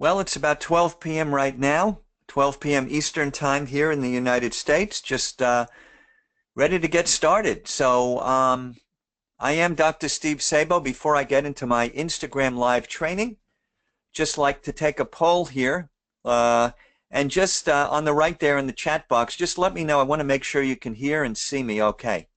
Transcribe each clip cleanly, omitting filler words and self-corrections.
Well, it's about 12 p.m. right now, 12 p.m. Eastern Time here in the United States, just ready to get started. I am Dr. Steve Sabo. Before I get into my Instagram live training, just like to take a poll here. And just on the right there in the chat box, just let me know. I want to make sure you can hear and see me okay.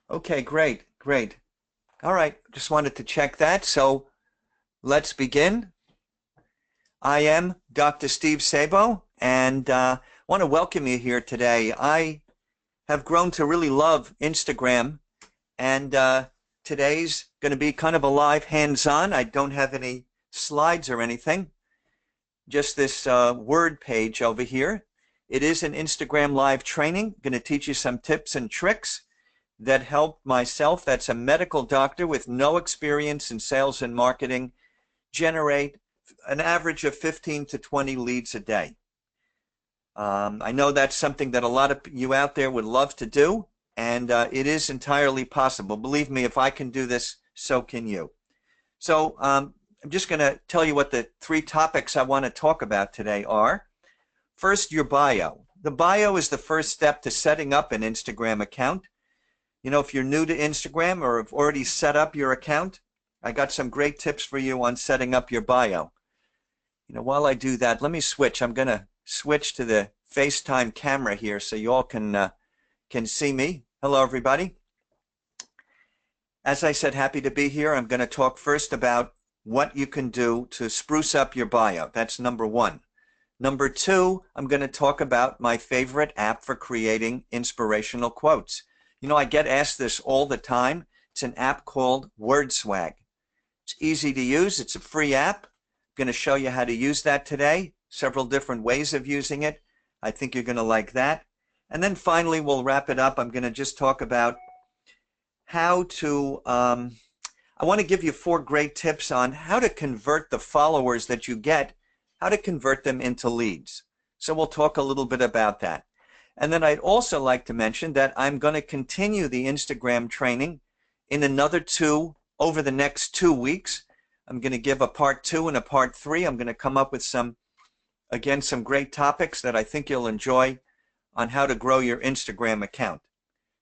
Okay, great, great. All right, just wanted to check that. So let's begin. I am Dr. Steve Sabo, and want to welcome you here today. I have grown to really love Instagram, and today's going to be kind of a live hands-on. I don't have any slides or anything, just this word page over here. It is an Instagram live training. I'm going to teach you some tips and tricks that help myself, that's a medical doctor with no experience in sales and marketing, generate an average of 15 to 20 leads a day. I know that's something that a lot of you out there would love to do, and it is entirely possible. Believe me, if I can do this, so can you. So I'm just going to tell you what the three topics I want to talk about today are. First, your bio. The bio is the first step to setting up an Instagram account. You know, if you're new to Instagram or have already set up your account, I got some great tips for you on setting up your bio. You know, while I do that, let me switch. I'm going to switch to the FaceTime camera here so you all can see me. Hello, everybody. As I said, happy to be here. I'm going to talk first about what you can do to spruce up your bio. That's number one. Number two, I'm going to talk about my favorite app for creating inspirational quotes. You know, I get asked this all the time. It's an app called WordSwag. It's easy to use. It's a free app. I'm going to show you how to use that today, several different ways of using it. I think you're going to like that. And then finally, we'll wrap it up. I'm going to just talk about how to, I want to give you 4 great tips on how to convert the followers that you get, how to convert them into leads. So we'll talk a little bit about that. And then I'd also like to mention that I'm going to continue the Instagram training in another 2 over the next 2 weeks. I'm going to give a part 2 and a part 3. I'm going to come up with some great topics that I think you'll enjoy on how to grow your Instagram account.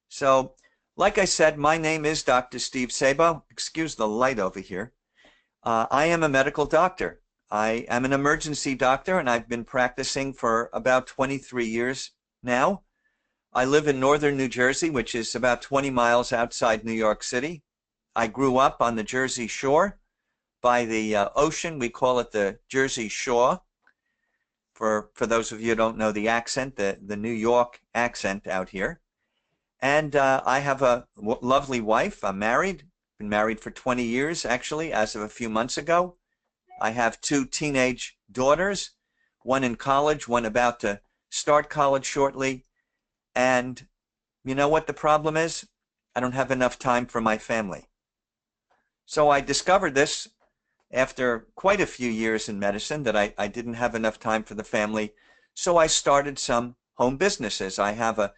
So, like I said, my name is Dr. Steve Sabo. Excuse the light over here. I am a medical doctor. I am an emergency doctor, and I've been practicing for about 23 years now. I live in northern New Jersey, which is about 20 miles outside New York City. I grew up on the Jersey Shore by the ocean. We call it the Jersey Shore. For those of you who don't know the accent, the New York accent out here. And I have a lovely wife. I'm married. Been married for 20 years, actually, as of a few months ago. I have 2 teenage daughters, one in college, one about to start college shortly. And you know what the problem is? I don't have enough time for my family. So I discovered this after quite a few years in medicine, that I didn't have enough time for the family. So I started some home businesses. I have a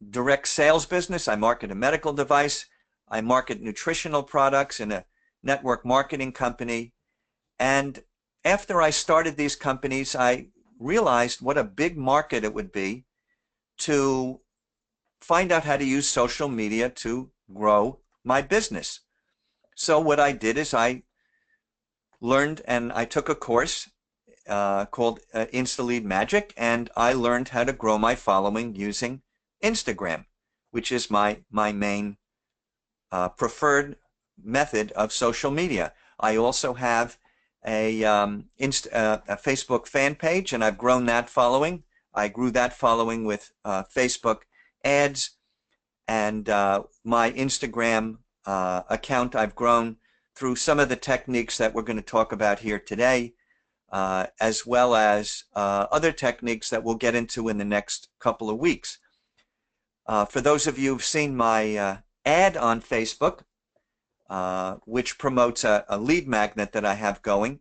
direct sales business. I market a medical device. I market nutritional products in a network marketing company. And after I started these companies, I realized what a big market it would be to find out how to use social media to grow my business. So what I did is I learned, and I took a course called InstaLead Magic, and I learned how to grow my following using Instagram, which is my main preferred method of social media. I also have a Facebook fan page, and I've grown that following. I grew that following with Facebook ads, and my Instagram account I've grown through some of the techniques that we're going to talk about here today, as well as other techniques that we'll get into in the next couple of weeks. For those of you who've seen my ad on Facebook, which promotes a lead magnet that I have going,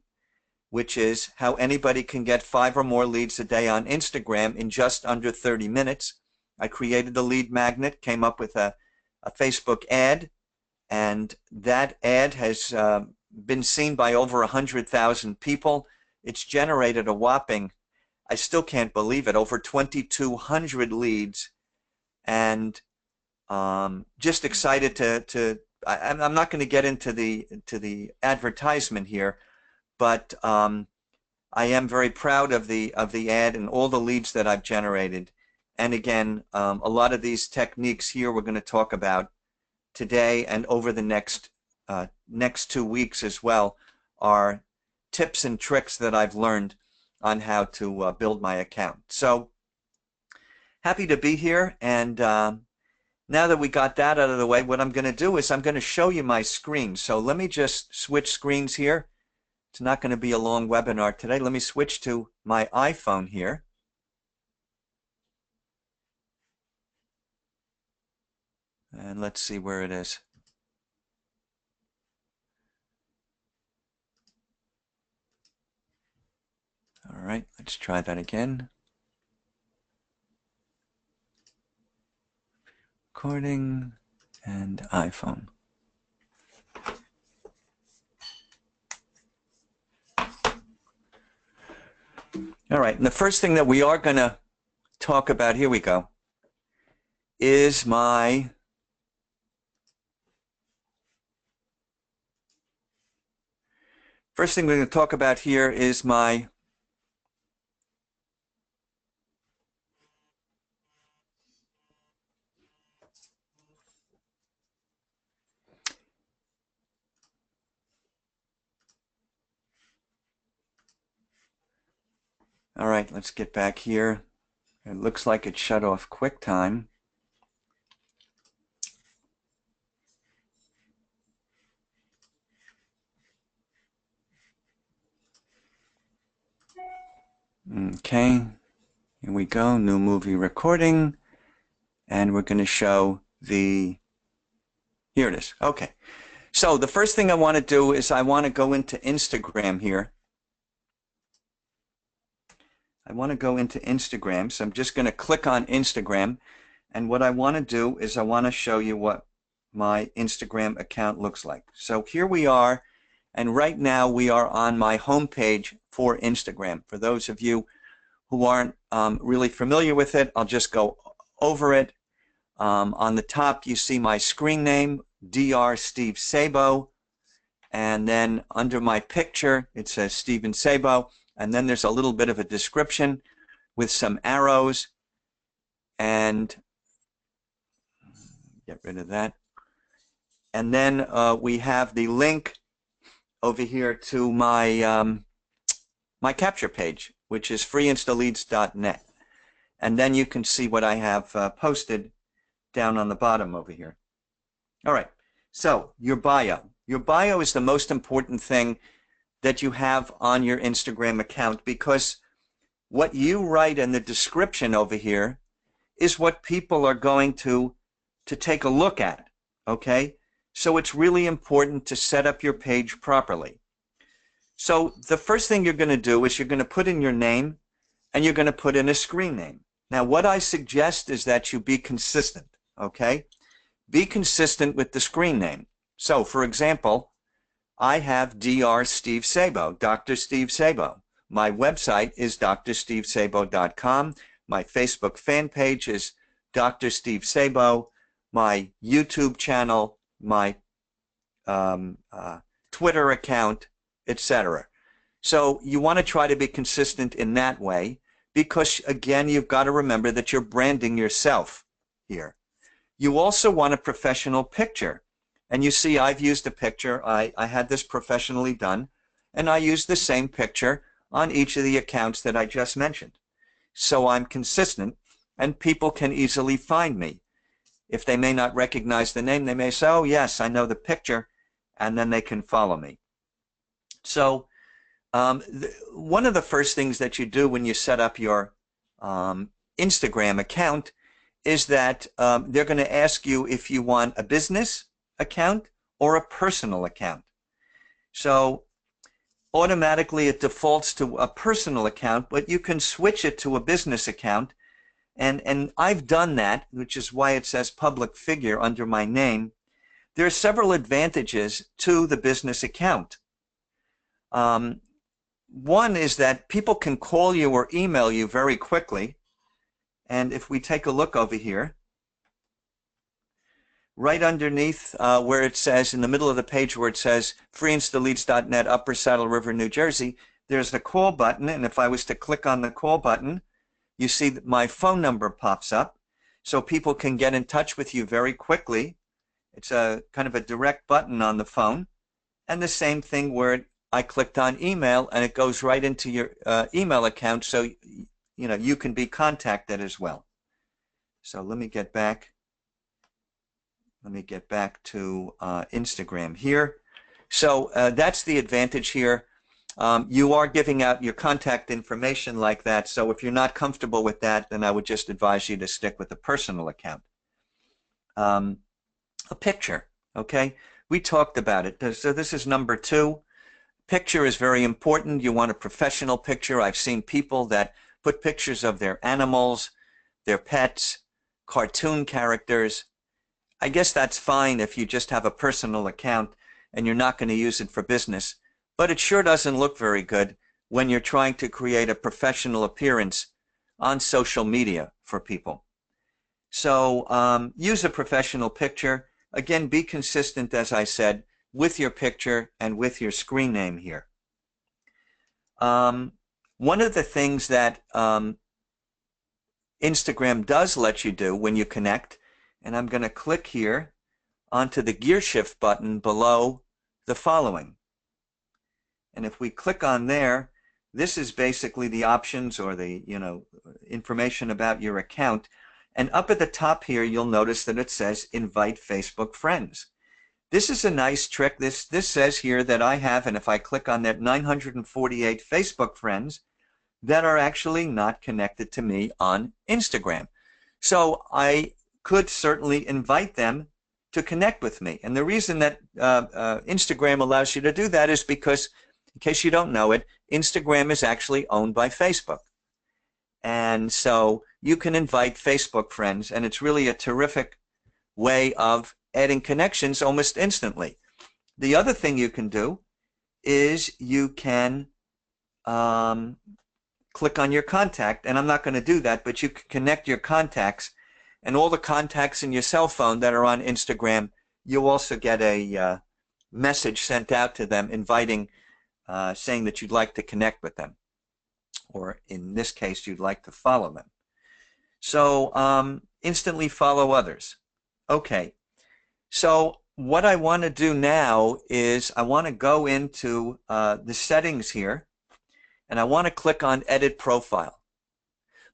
which is how anybody can get 5 or more leads a day on Instagram in just under 30 minutes. I created the lead magnet, came up with a Facebook ad, and that ad has been seen by over 100,000 people. It's generated a whopping, I still can't believe it, over 2,200 leads, and just excited to I'm not going to get into the advertisement here, but I am very proud of the ad and all the leads that I've generated. And again, a lot of these techniques here we're going to talk about today and over the next 2 weeks as well are tips and tricks that I've learned on how to build my account. So happy to be here, and now that we got that out of the way, what I'm going to do is I'm going to show you my screen. So let me just switch screens here. It's not going to be a long webinar today. Let me switch to my iPhone here. And let's see where it is. All right, let's try that again. Recording and iPhone. All right, and the first thing that we are going to talk about, here we go, is my first thing we're going to talk about here is my all right, let's get back here. It looks like it shut off QuickTime. Okay, here we go, new movie recording, and we're going to show the, here it is. Okay, so the first thing I want to do is I want to go into Instagram here. I want to go into Instagram, so I'm just going to click on Instagram, and what I want to do is I want to show you what my Instagram account looks like. So here we are, and right now we are on my homepage for Instagram. For those of you who aren't really familiar with it, I'll just go over it. On the top you see my screen name, Dr. Steve Sabo, and then under my picture it says Steven Sabo, and then there's a little bit of a description with some arrows, and get rid of that. And then we have the link over here to my my capture page, which is freeinstaleads.net. And then you can see what I have posted down on the bottom over here. All right, so your bio. Your bio is the most important thing that you have on your Instagram account, because what you write in the description over here is what people are going to take a look at, okay? So it's really important to set up your page properly. So the first thing you're going to do is you're going to put in your name, and you're going to put in a screen name. Now what I suggest is that you be consistent, okay? Be consistent with the screen name. So for example, I have Dr. Steve Sabo, Dr. Steve Sabo. My website is drstevesabo.com. My Facebook fan page is Dr. Steve Sabo. My YouTube channel, my Twitter account, etc. So you want to try to be consistent in that way, because again, you've got to remember that you're branding yourself here. You also want a professional picture. And you see I've used a picture. I had this professionally done, and I used the same picture on each of the accounts that I just mentioned. So I'm consistent, and people can easily find me. If they may not recognize the name, they may say, oh yes, I know the picture, and then they can follow me. So one of the first things that you do when you set up your Instagram account is that they're going to ask you if you want a business account or a personal account. So automatically it defaults to a personal account, but you can switch it to a business account. And I've done that, which is why it says public figure under my name. There are several advantages to the business account. One is that people can call you or email you very quickly. And if we take a look over here, right underneath where it says, in the middle of the page where it says freeinstaleads.net, Upper Saddle River, New Jersey, there's the call button. And if I was to click on the call button, you see that my phone number pops up, so people can get in touch with you very quickly. It's a kind of a direct button on the phone. And the same thing where I clicked on email, and it goes right into your email account, so you can be contacted as well. So let me get back to Instagram here. So that's the advantage here. You are giving out your contact information like that, so if you're not comfortable with that, then I would just advise you to stick with a personal account. A picture, okay? We talked about it. So this is number 2. Picture is very important. You want a professional picture. I've seen people that put pictures of their animals, their pets, cartoon characters. I guess that's fine if you just have a personal account and you're not going to use it for business. But it sure doesn't look very good when you're trying to create a professional appearance on social media for people. So use a professional picture. Again, be consistent, as I said, with your picture and with your screen name here. One of the things that Instagram does let you do when you connect, and I'm going to click here onto the gear shift button below the following. And if we click on there, this is basically the options or the information about your account. And up at the top here, you'll notice that it says invite Facebook friends. This is a nice trick. This says here that I have, and if I click on that, 948 Facebook friends that are actually not connected to me on Instagram. So I could certainly invite them to connect with me. And the reason that Instagram allows you to do that is because, in case you don't know it, Instagram is actually owned by Facebook. And so you can invite Facebook friends, and it's really a terrific way of adding connections almost instantly. The other thing you can do is you can click on your contact, and I'm not going to do that, but you can connect your contacts, and all the contacts in your cell phone that are on Instagram, you'll also get a message sent out to them inviting, saying that you'd like to connect with them, or in this case, you'd like to follow them. So instantly follow others. Okay, so what I want to do now is I want to go into the settings here, and I want to click on Edit Profile.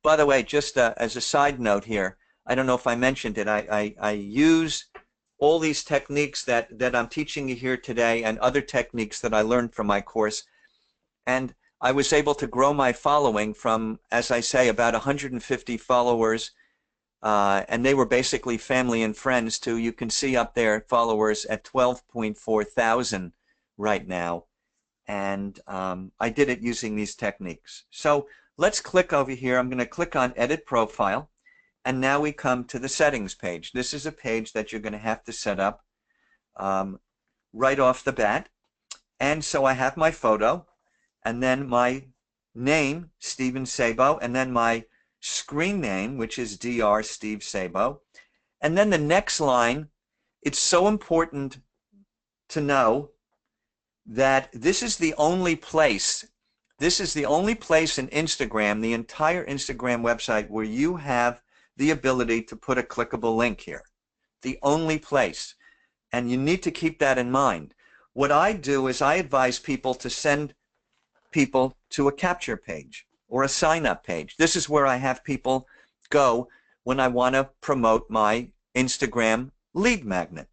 By the way, just as a side note here, I don't know if I mentioned it, I use all these techniques that I'm teaching you here today and other techniques that I learned from my course, and I was able to grow my following from, as I say, about 150 followers, and they were basically family and friends, to, you can see up there, followers at 12.4 thousand right now. And I did it using these techniques. So let's click over here. I'm going to click on Edit Profile. And now we come to the settings page. This is a page that you're going to have to set up right off the bat. And so I have my photo, and then my name, Steven Szabo, and then my screen name, which is Dr. Steve Szabo. And then the next line, it's so important to know that this is the only place in Instagram, the entire Instagram website, where you have the ability to put a clickable link here. The only place. And you need to keep that in mind. What I do is I advise people to send people to a capture page or a sign-up page. This is where I have people go when I want to promote my Instagram lead magnet.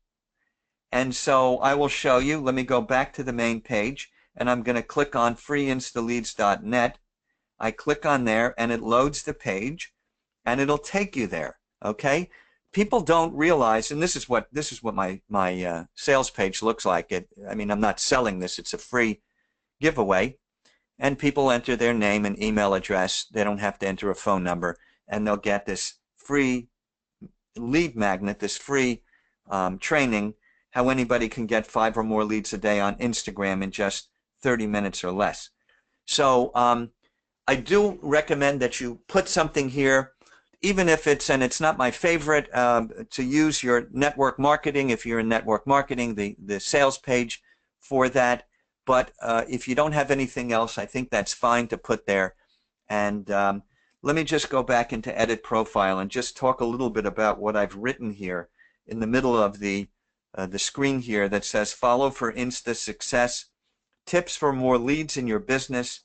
And so I will show you. Let me go back to the main page, and I'm going to click on freeinstaleads.net. I click on there, and it loads the page, and it'll take you there. Okay? people don't realize, and this is what my sales page looks like. I mean, I'm not selling this; it's a free giveaway, and people enter their name and email address. They don't have to enter a phone number, and they'll get this free lead magnet, this free training, how anybody can get 5 or more leads a day on Instagram in just 30 minutes or less. So I do recommend that you put something here, even if it's not my favorite, to use your network marketing, if you're in network marketing, the sales page for that. But if you don't have anything else, I think that's fine to put there. And let me just go back into Edit Profile and just talk a little bit about what I've written here in the middle of the screen here that says follow for Insta Success, tips for more leads in your business.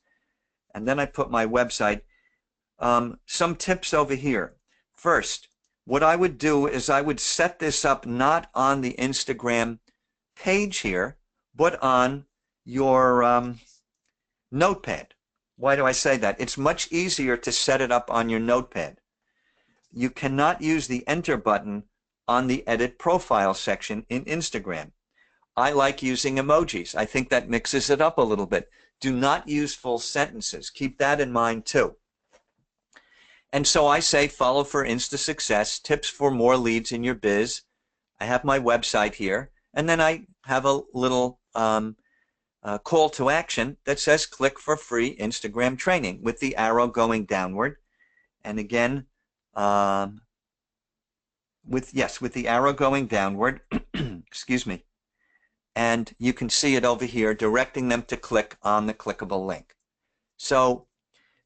And then I put my website. Some tips over here. First, what I would do is I would set this up not on the Instagram page here, but on your notepad. Why do I say that? It's much easier to set it up on your notepad. You cannot use the enter button on the edit profile section in Instagram. I like using emojis. I think that mixes it up a little bit. Do not use full sentences. Keep that in mind too. And so I say follow for Insta Success, tips for more leads in your biz. I have my website here, and then I have a little call to action that says click for free Instagram training with the arrow going downward. And again, with the arrow going downward, excuse me. And you can see it over here directing them to click on the clickable link. So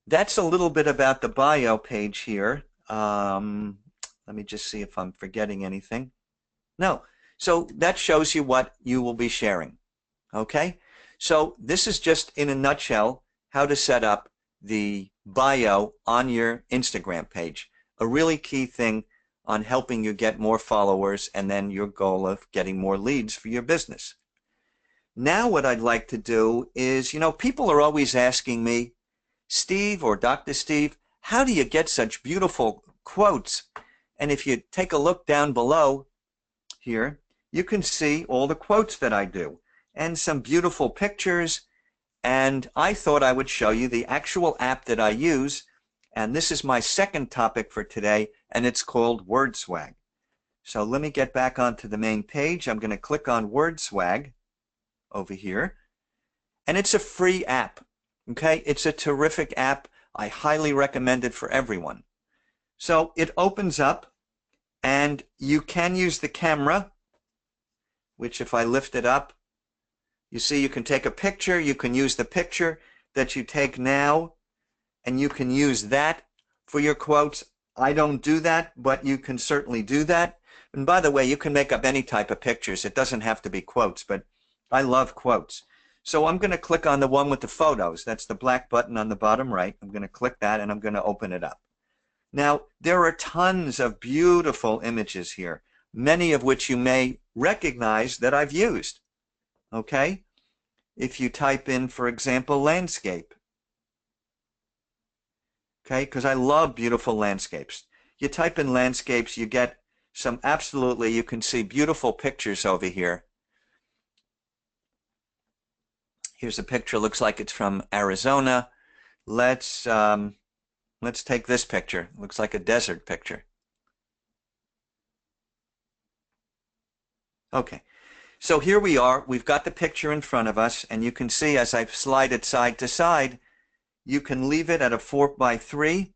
that's a little bit about the bio page here. Let me just see if I'm forgetting anything. No. So that shows you what you will be sharing. Okay? So this is just in a nutshell how to set up the bio on your Instagram page. A really key thing on helping you get more followers and then your goal of getting more leads for your business. Now what I'd like to do is, people are always asking me, Steve or Dr. Steve, how do you get such beautiful quotes? And if you take a look down below here, you can see all the quotes that I do and some beautiful pictures. And I thought I would show you the actual app that I use. And this is my second topic for today, and it's called WordSwag. So let me get back onto the main page. I'm going to click on WordSwag over here. And it's a free app. Okay, it's a terrific app. I highly recommend it for everyone. So it opens up, and you can use the camera, which if I lift it up, you see you can take a picture. You can use the picture that you take now, and you can use that for your quotes. I don't do that, but you can certainly do that. And by the way, you can make up any type of pictures. It doesn't have to be quotes, but I love quotes. So I'm going to click on the one with the photos. That's the black button on the bottom right. I'm going to click that, and I'm going to open it up. Now, there are tons of beautiful images here, many of which you may recognize that I've used. Okay? If you type in, for example, landscape. Okay? Because I love beautiful landscapes. You type in landscapes, you get some absolutely, you can see beautiful pictures over here. Here's a picture, looks like it's from Arizona. Let's take this picture. Looks like a desert picture. Okay, so here we are. We've got the picture in front of us, and you can see as I slide it side to side, you can leave it at a 4:3,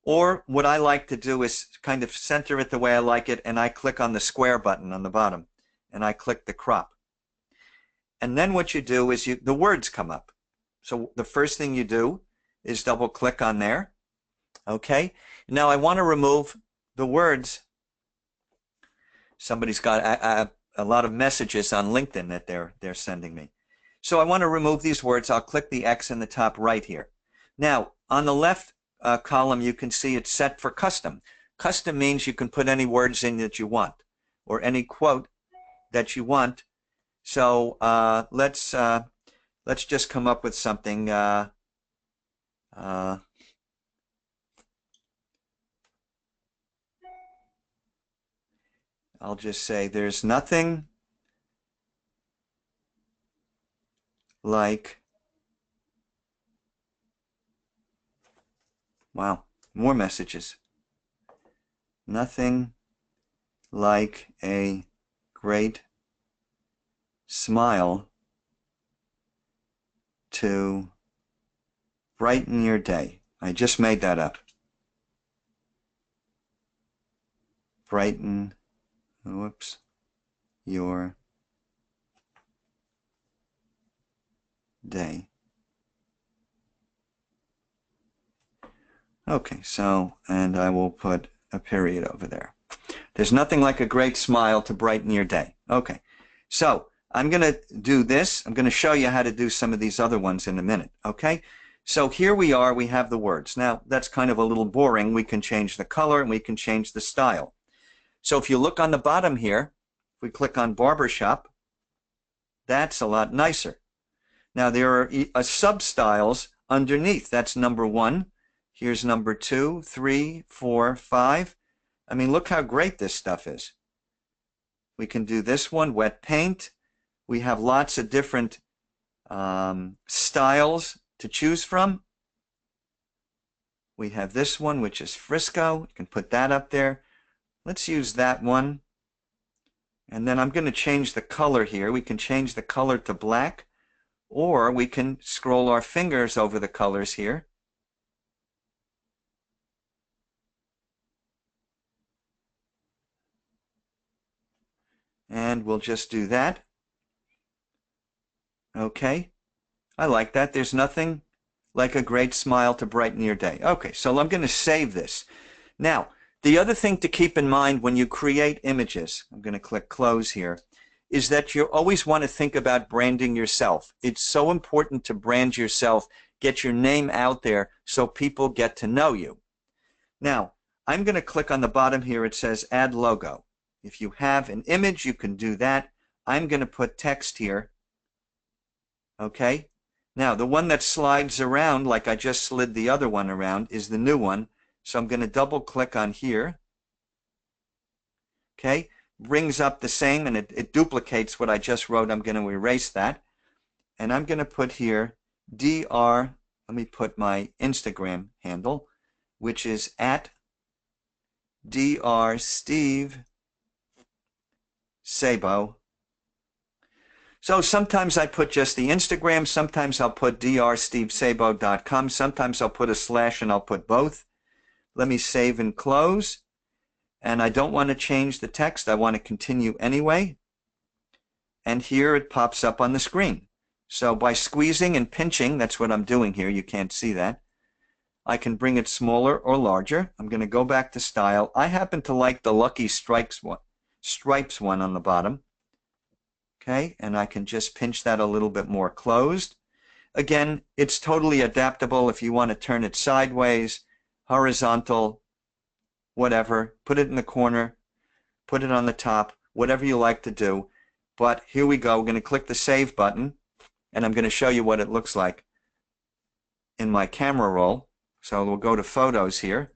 or what I like to do is kind of center it the way I like it, and I click on the square button on the bottom, and I click the crop. And then what you do is the words come up. So the first thing you do is double click on there. Okay. Now I want to remove the words. Somebody's got a lot of messages on LinkedIn that they're sending me. So I want to remove these words. I'll click the X in the top right here. Now on the left column you can see it's set for custom. Custom means you can put any words in that you want or any quote that you want. So let's just come up with something. I'll just say there's nothing like, wow, more messages. Nothing like a great smile to brighten your day. I just made that up. Brighten, whoops, your day. Okay, so, and I will put a period over there. There's nothing like a great smile to brighten your day. Okay, so I'm going to do this. I'm going to show you how to do some of these other ones in a minute, okay? So here we are, we have the words. Now, that's kind of a little boring. We can change the color and we can change the style. So if you look on the bottom here, if we click on barbershop, that's a lot nicer. Now, there are sub-styles underneath. That's number 1. Here's number 2, 3, 4, 5. I mean, look how great this stuff is. We can do this one, wet paint. We have lots of different styles to choose from. We have this one, which is Frisco. You can put that up there. Let's use that one. And then I'm going to change the color here. We can change the color to black, or we can scroll our fingers over the colors here. And we'll just do that. Okay, I like that. There's nothing like a great smile to brighten your day. Okay, so I'm going to save this. Now, the other thing to keep in mind when you create images, I'm going to click close here, is that you always want to think about branding yourself. It's so important to brand yourself, get your name out there so people get to know you. Now, I'm going to click on the bottom here. It says add logo. If you have an image, you can do that. I'm going to put text here. Okay. Now, the one that slides around, like I just slid the other one around, is the new one. So I'm going to double click on here. Okay. Brings up the same, and it duplicates what I just wrote. I'm going to erase that. And I'm going to put here DR, let me put my Instagram handle, which is at Dr. Steve Sabo. So sometimes I put just the Instagram, sometimes I'll put drstevesabo.com, sometimes I'll put a slash and I'll put both. Let me save and close. And I don't want to change the text. I want to continue anyway. And here it pops up on the screen. So by squeezing and pinching, that's what I'm doing here. You can't see that. I can bring it smaller or larger. I'm going to go back to style. I happen to like the Lucky Stripes one on the bottom. Okay, and I can just pinch that a little bit more closed. Again, it's totally adaptable if you want to turn it sideways, horizontal, whatever. Put it in the corner, put it on the top, whatever you like to do. But here we go. We're going to click the Save button, and I'm going to show you what it looks like in my camera roll. So we'll go to Photos here,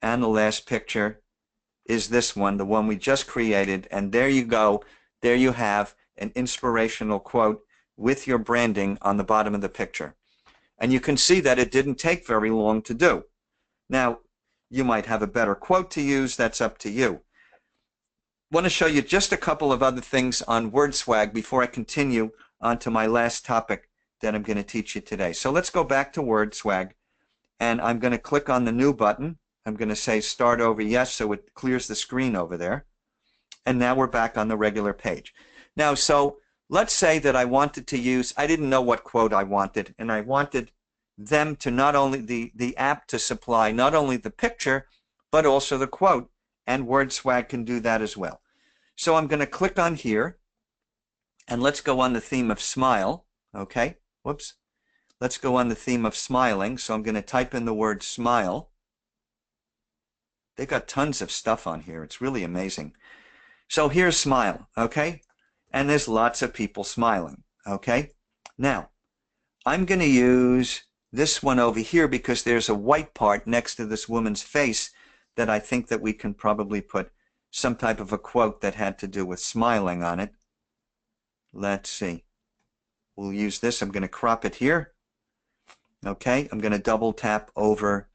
and the last picture is this one, the one we just created, and there you go. There you have an inspirational quote with your branding on the bottom of the picture. And you can see that it didn't take very long to do. Now, you might have a better quote to use. That's up to you. I want to show you just a couple of other things on WordSwag before I continue on to my last topic that I'm going to teach you today. So let's go back to WordSwag, and I'm going to click on the New button. I'm going to say Start Over Yes, so it clears the screen over there. And now we're back on the regular page. Now, so let's say that I wanted to use, I didn't know what quote I wanted, and I wanted them to not only, the app to supply not only the picture, but also the quote, and WordSwag can do that as well. So I'm going to click on here, and let's go on the theme of smile, okay? Whoops. Let's go on the theme of smiling, so I'm going to type in the word smile. They got tons of stuff on here. It's really amazing. So here's smile, okay? And there's lots of people smiling, okay? Now, I'm going to use this one over here because there's a white part next to this woman's face that I think that we can probably put some type of a quote that had to do with smiling on it. Let's see. We'll use this. I'm going to crop it here. Okay, I'm going to double tap over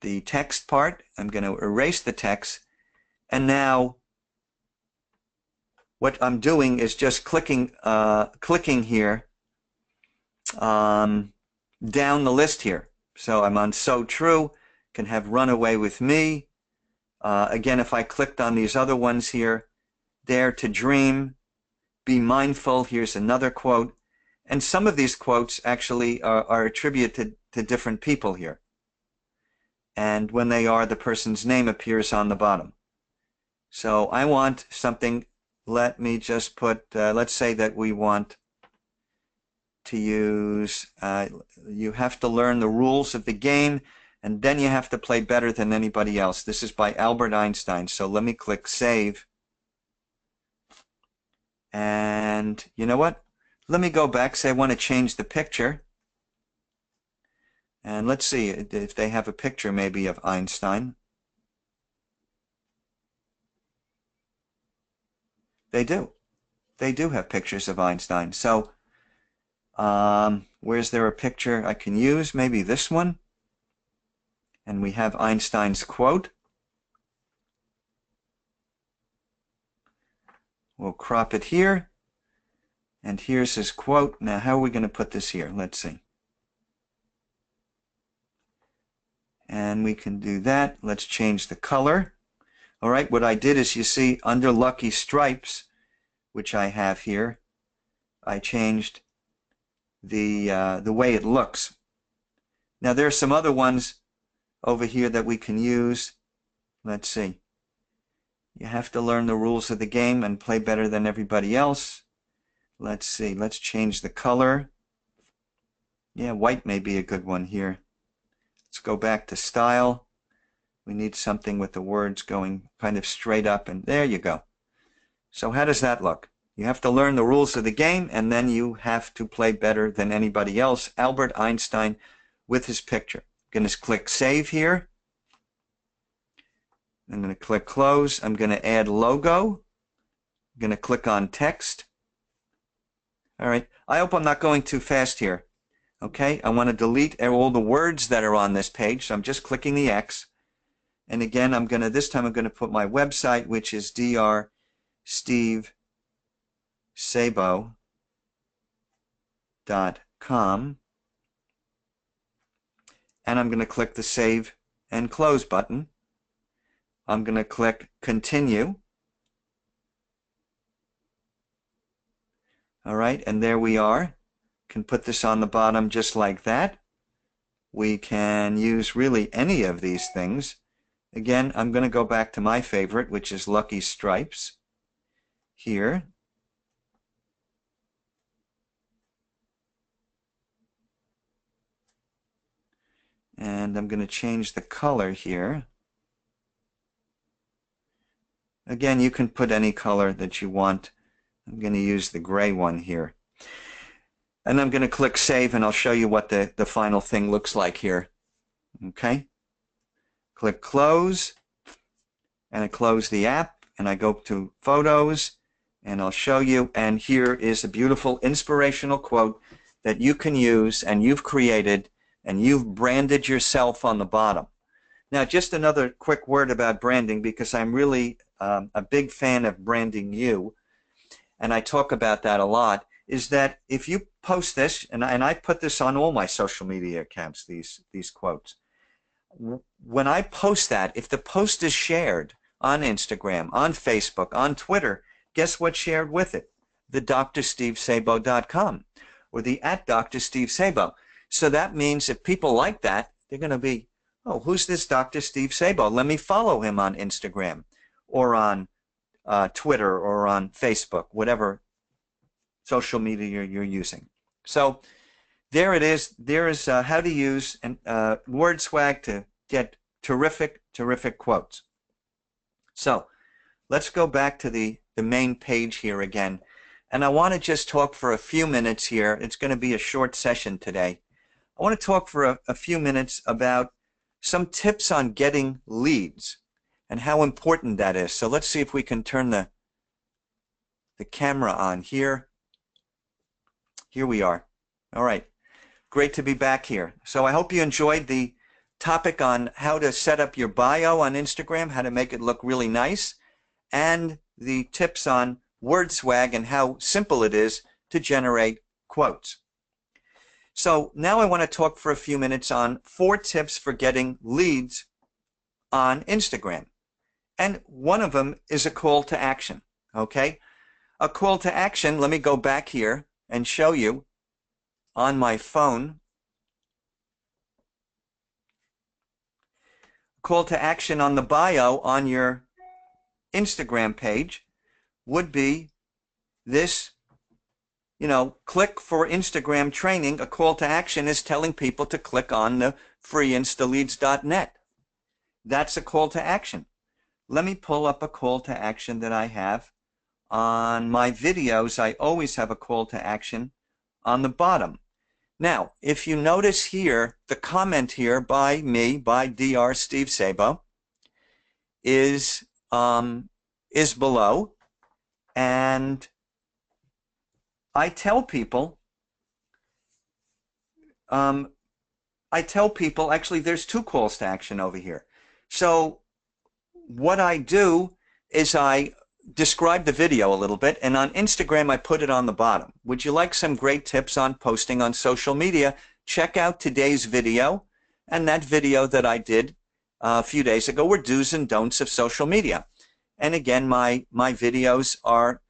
the text part. I'm going to erase the text. And now what I'm doing is just clicking here down the list here. So I'm on So True, can have Run Away With Me. Again, if I clicked on these other ones here, Dare to Dream, Be Mindful, here's another quote. And some of these quotes actually are attributed to different people here. And when they are, the person's name appears on the bottom. So I want something, let me just put, let's say that we want to use, you have to learn the rules of the game, and then you have to play better than anybody else. This is by Albert Einstein. So let me click Save. And you know what? Let me go back, say I want to change the picture. And let's see if they have a picture maybe of Einstein. They do. They do have pictures of Einstein. So where's there a picture I can use? Maybe this one. And we have Einstein's quote. We'll crop it here. And here's his quote. Now, how are we going to put this here? Let's see. And we can do that. Let's change the color. All right, what I did is, you see, under Lucky Stripes, which I have here, I changed the way it looks. Now, there are some other ones over here that we can use. Let's see. You have to learn the rules of the game and play better than everybody else. Let's see. Let's change the color. Yeah, white may be a good one here. Let's go back to style. We need something with the words going kind of straight up, and there you go. So how does that look? You have to learn the rules of the game, and then you have to play better than anybody else. Albert Einstein with his picture. I'm going to click Save here. I'm going to click Close. I'm going to add logo. I'm going to click on Text. All right. I hope I'm not going too fast here. Okay. I want to delete all the words that are on this page, so I'm just clicking the X. And again, this time I'm going to put my website, which is drstevesabo.com. And I'm going to click the Save and Close button. I'm going to click Continue. All right, and there we are. Can put this on the bottom just like that. We can use really any of these things. Again, I'm going to go back to my favorite, which is Lucky Stripes here. And I'm going to change the color here. Again, you can put any color that you want. I'm going to use the gray one here. And I'm going to click Save, and I'll show you what the final thing looks like here. Okay? Click Close, and I close the app, and I go to Photos, and I'll show you. And here is a beautiful inspirational quote that you can use, and you've created, and you've branded yourself on the bottom. Now, just another quick word about branding, because I'm really a big fan of branding you, and I talk about that a lot, is that if you post this, and I put this on all my social media accounts, these quotes. When I post that, if the post is shared on Instagram, on Facebook, on Twitter, guess what's shared with it? The drstevesabo.com or the @drstevesabo. So that means if people like that, they're going to be, oh, who's this Dr. Steve Sabo? Let me follow him on Instagram or on Twitter or on Facebook, whatever social media you're using. So there it is. There is how to use Word Swag to get terrific quotes. So let's go back to the main page here again. And I want to just talk for a few minutes here. It's going to be a short session today. I want to talk for a few minutes about some tips on getting leads. and how important that is. So let's see if we can turn the camera on here. Here we are. All right. Great to be back here. So I hope you enjoyed the topic on how to set up your bio on Instagram, how to make it look really nice, and the tips on WordSwag and how simple it is to generate quotes. So now I want to talk for a few minutes on 4 tips for getting leads on Instagram. And one of them is a call to action, okay? A call to action, let me go back here and show you on my phone. Call to action on the bio on your Instagram page would be this, click for Instagram training. A call to action is telling people to click on the freeinstaleads.net. That's a call to action. Let me pull up a call to action that I have on my videos. I always have a call to action on the bottom. Now, if you notice here, the comment here by me, by Dr. Steve Szabo, is below, and I tell people, actually there's 2 calls to action over here. So what I do is I describe the video a little bit, and on Instagram I put it on the bottom. Would you like some great tips on posting on social media? Check out today's video, and that video that I did a few days ago were do's and don'ts of social media. And again, my videos are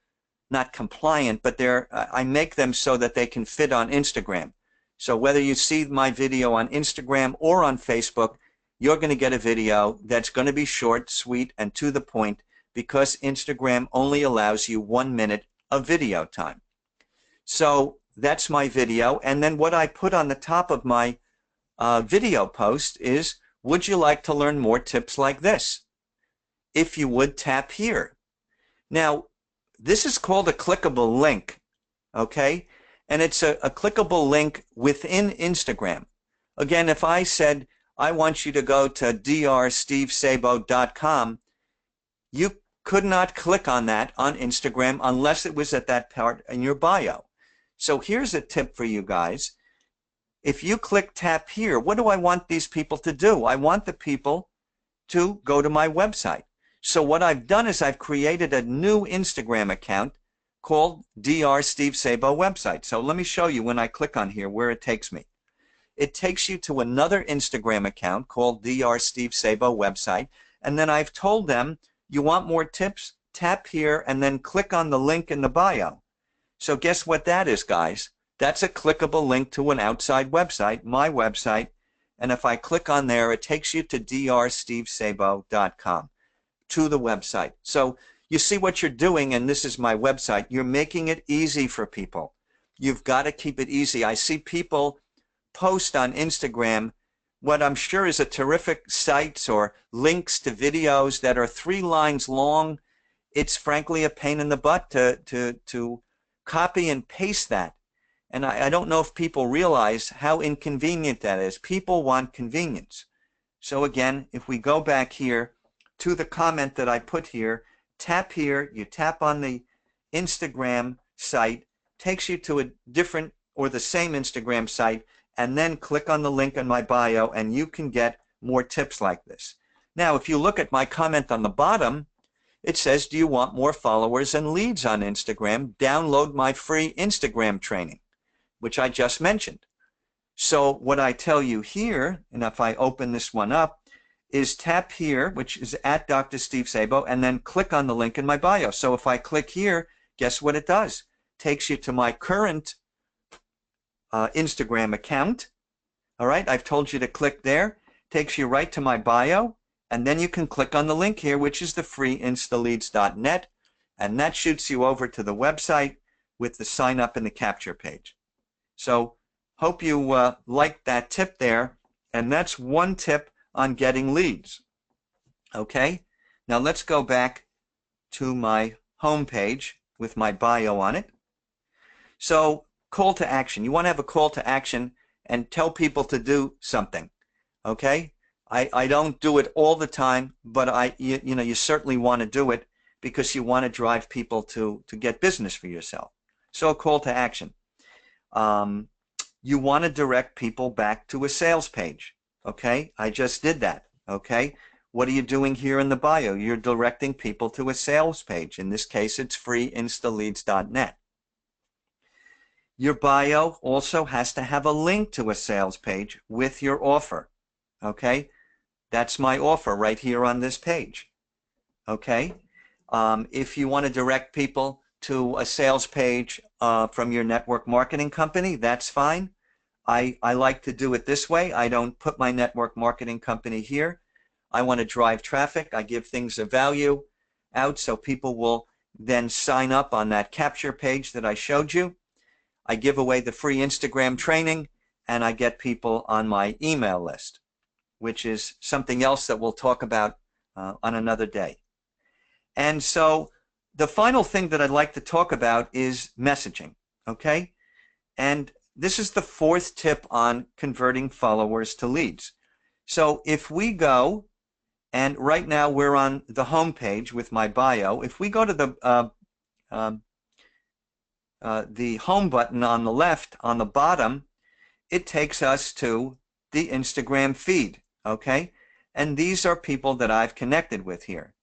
not compliant, but I make them so that they can fit on Instagram. So whether you see my video on Instagram or on Facebook, you're going to get a video that's going to be short, sweet, and to the point, because Instagram only allows you 1 minute of video time. So that's my video. And then what I put on the top of my video post is, would you like to learn more tips like this? If you would, tap here. Now, this is called a clickable link, okay? And it's a clickable link within Instagram. Again, if I said, I want you to go to drsteveszabo.com, you could not click on that on Instagram unless it was at that part in your bio. So here's a tip for you guys. If you click tap here, what do I want these people to do? I want the people to go to my website. So what I've done is I've created a new Instagram account called Dr. Steve Szabo website. So let me show you when I click on here where it takes me. It takes you to another Instagram account called Dr. Steve Szabo website, and then I've told them, you want more tips? Tap here and then click on the link in the bio. So guess what that is, guys? That's a clickable link to an outside website, my website, and if I click on there, it takes you to drsteveszabo.com, to the website. So you see what you're doing, and this is my website. You're making it easy for people. You've got to keep it easy. I see people post on Instagram what I'm sure is a terrific sites or links to videos that are 3 lines long. It's frankly a pain in the butt to copy and paste that. And I don't know if people realize how inconvenient that is. People want convenience. So again, if we go back here to the comment that I put here, tap here, you tap on the Instagram site, takes you to a different or the same Instagram site, and then click on the link in my bio, and you can get more tips like this. Now, if you look at my comment on the bottom, it says, do you want more followers and leads on Instagram? Download my free Instagram training, which I just mentioned. So what I tell you here, and if I open this one up, is tap here, which is at Dr. Steve Szabo, and then click on the link in my bio. So if I click here, guess what it does? Takes you to my current Instagram account. All right, I've told you to click there. Takes you right to my bio, and then you can click on the link here, which is the freeinstaleads.net, and that shoots you over to the website with the sign up and the capture page. So hope you liked that tip there, and that's one tip on getting leads. Okay, now let's go back to my home page with my bio on it. So call to action. You want to have a call to action and tell people to do something. Okay, I don't do it all the time, but you certainly want to do it because you want to drive people to get business for yourself. So a call to action. You want to direct people back to a sales page. Okay, I just did that. Okay, what are you doing here in the bio? You're directing people to a sales page. In this case, it's freeinstaleads.net. Your bio also has to have a link to a sales page with your offer. Okay, that's my offer right here on this page. Okay, if you want to direct people to a sales page from your network marketing company, that's fine. I like to do it this way. I don't put my network marketing company here. I want to drive traffic. I give things of value out so people will then sign up on that capture page that I showed you. I give away the free Instagram training, and I get people on my email list, which is something else that we'll talk about on another day. And so the final thing that I'd like to talk about is messaging, okay? And this is the fourth tip on converting followers to leads. So if we go, and right now we're on the home page with my bio. If we go to the home button on the left, on the bottom, it takes us to the Instagram feed, okay? And these are people that I've connected with here.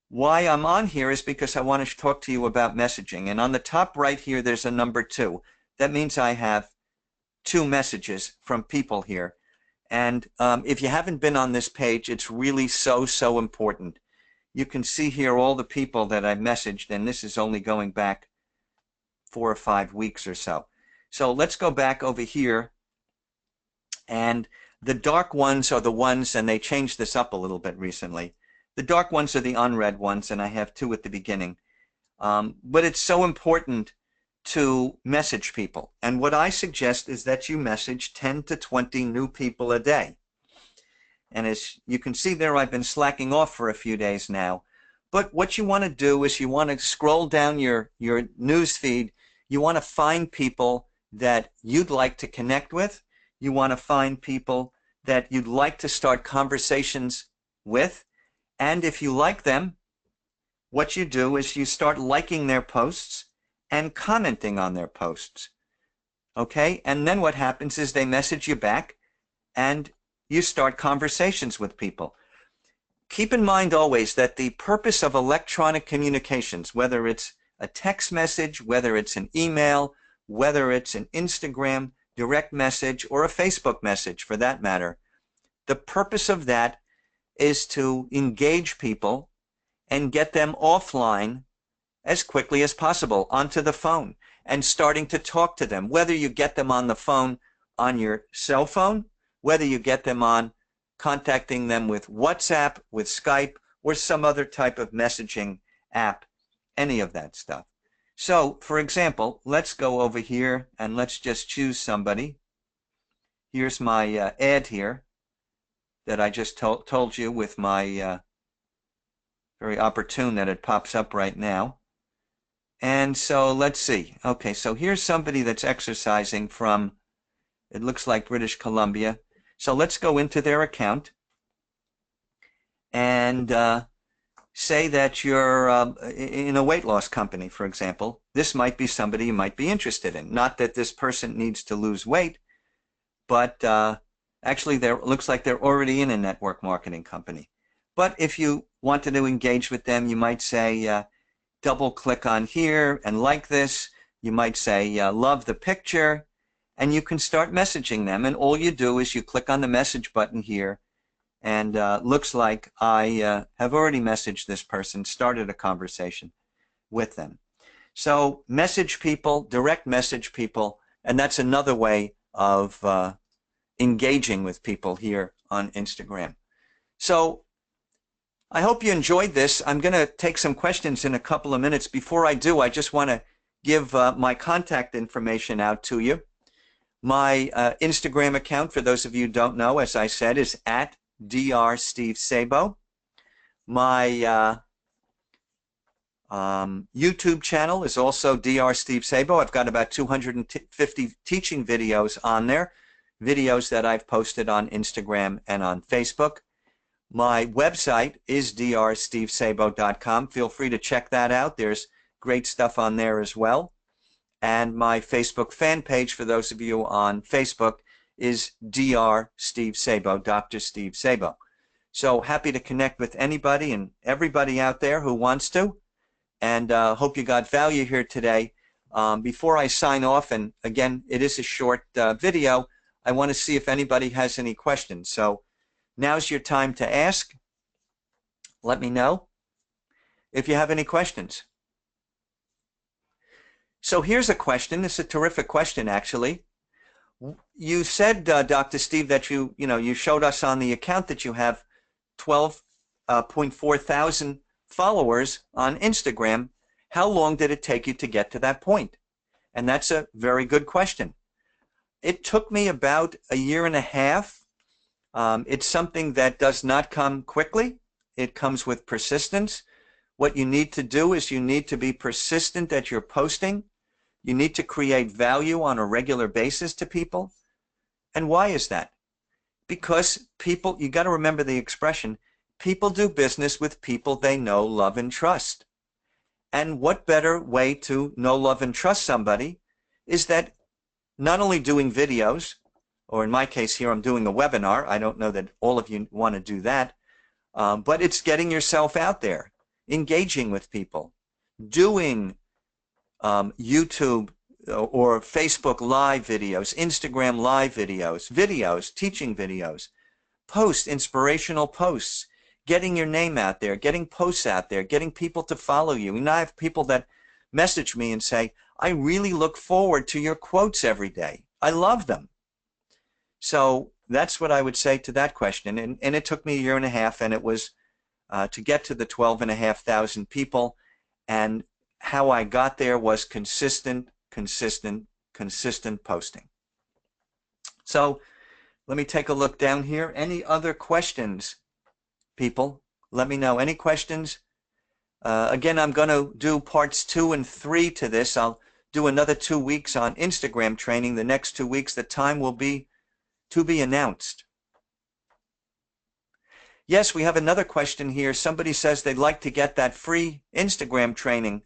Why I'm on here is because I want to talk to you about messaging. And on the top right here, there's a number 2. That means I have 2 messages from people here. And if you haven't been on this page, it's really so important. You can see here all the people that I messaged, and this is only going back 4 or 5 weeks or so. So let's go back over here, and the dark ones are the ones, and they changed this up a little bit recently. The dark ones are the unread ones, and I have 2 at the beginning. But it's so important to message people. And what I suggest is that you message 10 to 20 new people a day. And as you can see there, I've been slacking off for a few days now. But what you want to do is you want to scroll down your news feed. You want to find people that you'd like to connect with. You want to find people that you'd like to start conversations with. And if you like them, what you do is you start liking their posts and commenting on their posts. Okay? And then what happens is they message you back and you start conversations with people. Keep in mind always that the purpose of electronic communications, whether it's a text message, whether it's an email, whether it's an Instagram direct message or a Facebook message for that matter, the purpose of that is to engage people and get them offline as quickly as possible onto the phone and starting to talk to them, whether you get them on the phone on your cell phone, whether you get them on contacting them with WhatsApp, with Skype, or some other type of messaging app, any of that stuff. So, for example, let's go over here and let's just choose somebody. Here's my ad here that I just told you with my very opportune that it pops up right now. And so let's see. Okay, so here's somebody that's exercising from, it looks like British Columbia. So let's go into their account and say that you're in a weight loss company, for example. This might be somebody you might be interested in. Not that this person needs to lose weight, but actually it looks like they're already in a network marketing company. But if you wanted to engage with them, you might say, double click on here and like this. You might say, love the picture, and you can start messaging them. And all you do is you click on the message button here, and looks like I have already messaged this person, started a conversation with them. So message people, direct message people, and that's another way of engaging with people here on Instagram. So I hope you enjoyed this. I'm going to take some questions in a couple of minutes. Before I do, I just want to give my contact information out to you. My Instagram account, for those of you who don't know, as I said, is at Dr. Steve Sabo. My YouTube channel is also Dr. Steve Sabo. I've got about 250 teaching videos on there, videos that I've posted on Instagram and on Facebook. My website is drstevesabo.com. Feel free to check that out. There's great stuff on there as well. And my Facebook fan page, for those of you on Facebook, is Dr. Steve Sabo, Dr. Steve Sabo. So happy to connect with anybody and everybody out there who wants to. And hope you got value here today. Before I sign off, and again, it is a short video, I want to see if anybody has any questions. So now's your time to ask. Let me know if you have any questions. So here's a question. It's a terrific question, actually. You said, Dr. Steve, that you showed us on the account that you have 12.4 thousand followers on Instagram. How long did it take you to get to that point? And that's a very good question. It took me about a year and a half. It's something that does not come quickly. It comes with persistence. What you need to do is you need to be persistent at your posting. You need to create value on a regular basis to people. And why is that? Because people, you got to remember the expression, people do business with people they know, love, and trust. And what better way to know, love, and trust somebody is that not only doing videos, or in my case here, I'm doing a webinar. I don't know that all of you want to do that, but it's getting yourself out there, engaging with people, doing YouTube or Facebook live videos, Instagram live videos, teaching videos, posts, inspirational posts, getting your name out there, getting posts out there, getting people to follow you. And I have people that message me and say, I really look forward to your quotes every day. I love them. So that's what I would say to that question. And it took me a year and a half, and it was to get to the 12,500 people. And how I got there was consistent posting. So let me take a look down here. Any other questions, people? Let me know. Any questions? Again, I'm going to do parts 2 and 3 to this. I'll do another 2 weeks on Instagram training. The next 2 weeks, the time will be to be announced. Yes, we have another question here. Somebody says they'd like to get that free Instagram training.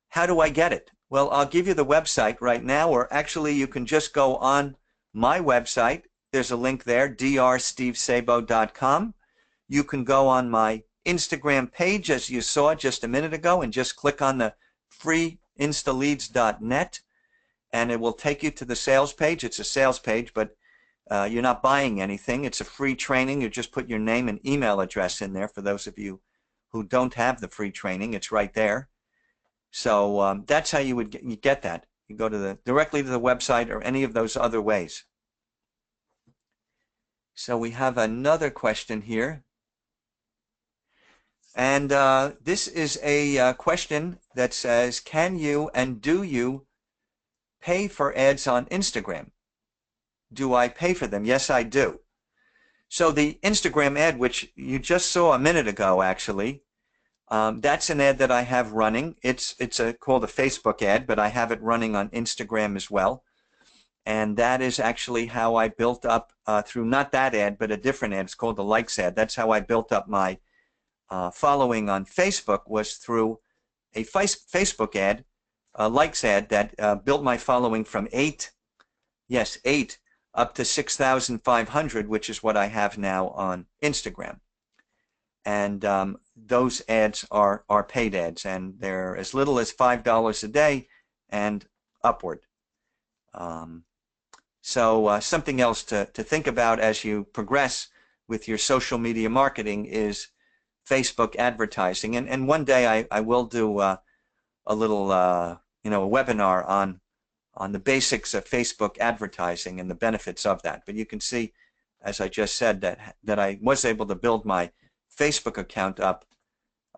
How do I get it? Well, I'll give you the website right now, or actually you can just go on my website. There's a link there, drstevesabo.com. You can go on my Instagram page, as you saw just a minute ago, and just click on the freeinstaleads.net, and it will take you to the sales page. It's a sales page, but you're not buying anything. It's a free training. You just put your name and email address in there. For those of you who don't have the free training, it's right there. So that's how you would get that. You go to directly to the website or any of those other ways. So we have another question here. And this is a question that says, can you and do you pay for ads on Instagram? Do I pay for them? Yes, I do. So the Instagram ad, which you just saw a minute ago, actually, that's an ad that I have running. It's called a Facebook ad, but I have it running on Instagram as well. And that is actually how I built up, through not that ad, but a different ad. It's called the Likes ad. That's how I built up my following on Facebook, was through a Facebook ad, a Likes ad, that built my following from 8 up to 6,500, which is what I have now on Instagram. And those ads are paid ads, and they're as little as $5 a day and upward. So something else to think about as you progress with your social media marketing is Facebook advertising. And one day I will do a little a webinar on the basics of Facebook advertising and the benefits of that. But you can see, as I just said, that I was able to build my Facebook account up,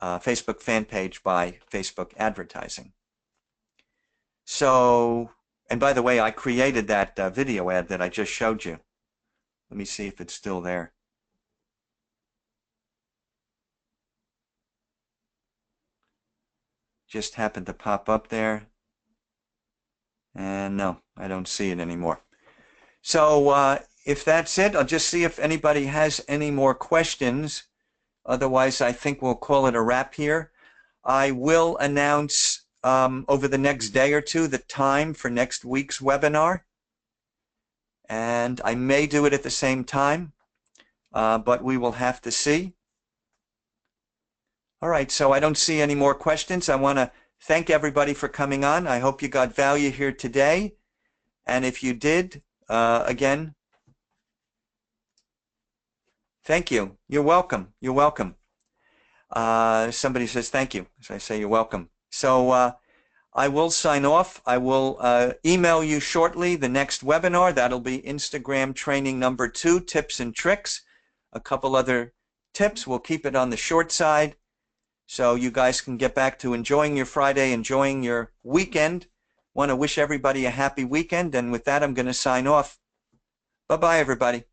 Facebook fan page, by Facebook advertising. So, and by the way, I created that video ad that I just showed you. Let me see if it's still there. Just happened to pop up there. And no, I don't see it anymore. So if that's it, I'll just see if anybody has any more questions. Otherwise, I think we'll call it a wrap here. I will announce over the next day or two the time for next week's webinar. And I may do it at the same time, but we will have to see. All right, so I don't see any more questions. I want to thank everybody for coming on. I hope you got value here today. And if you did, again, thank you. You're welcome. You're welcome. Somebody says thank you. So I say you're welcome. So I will sign off. I will email you shortly the next webinar. That'll be Instagram training number 2, tips and tricks. A couple other tips. We'll keep it on the short side so you guys can get back to enjoying your Friday, enjoying your weekend. Want to wish everybody a happy weekend. And with that, I'm going to sign off. Bye-bye, everybody.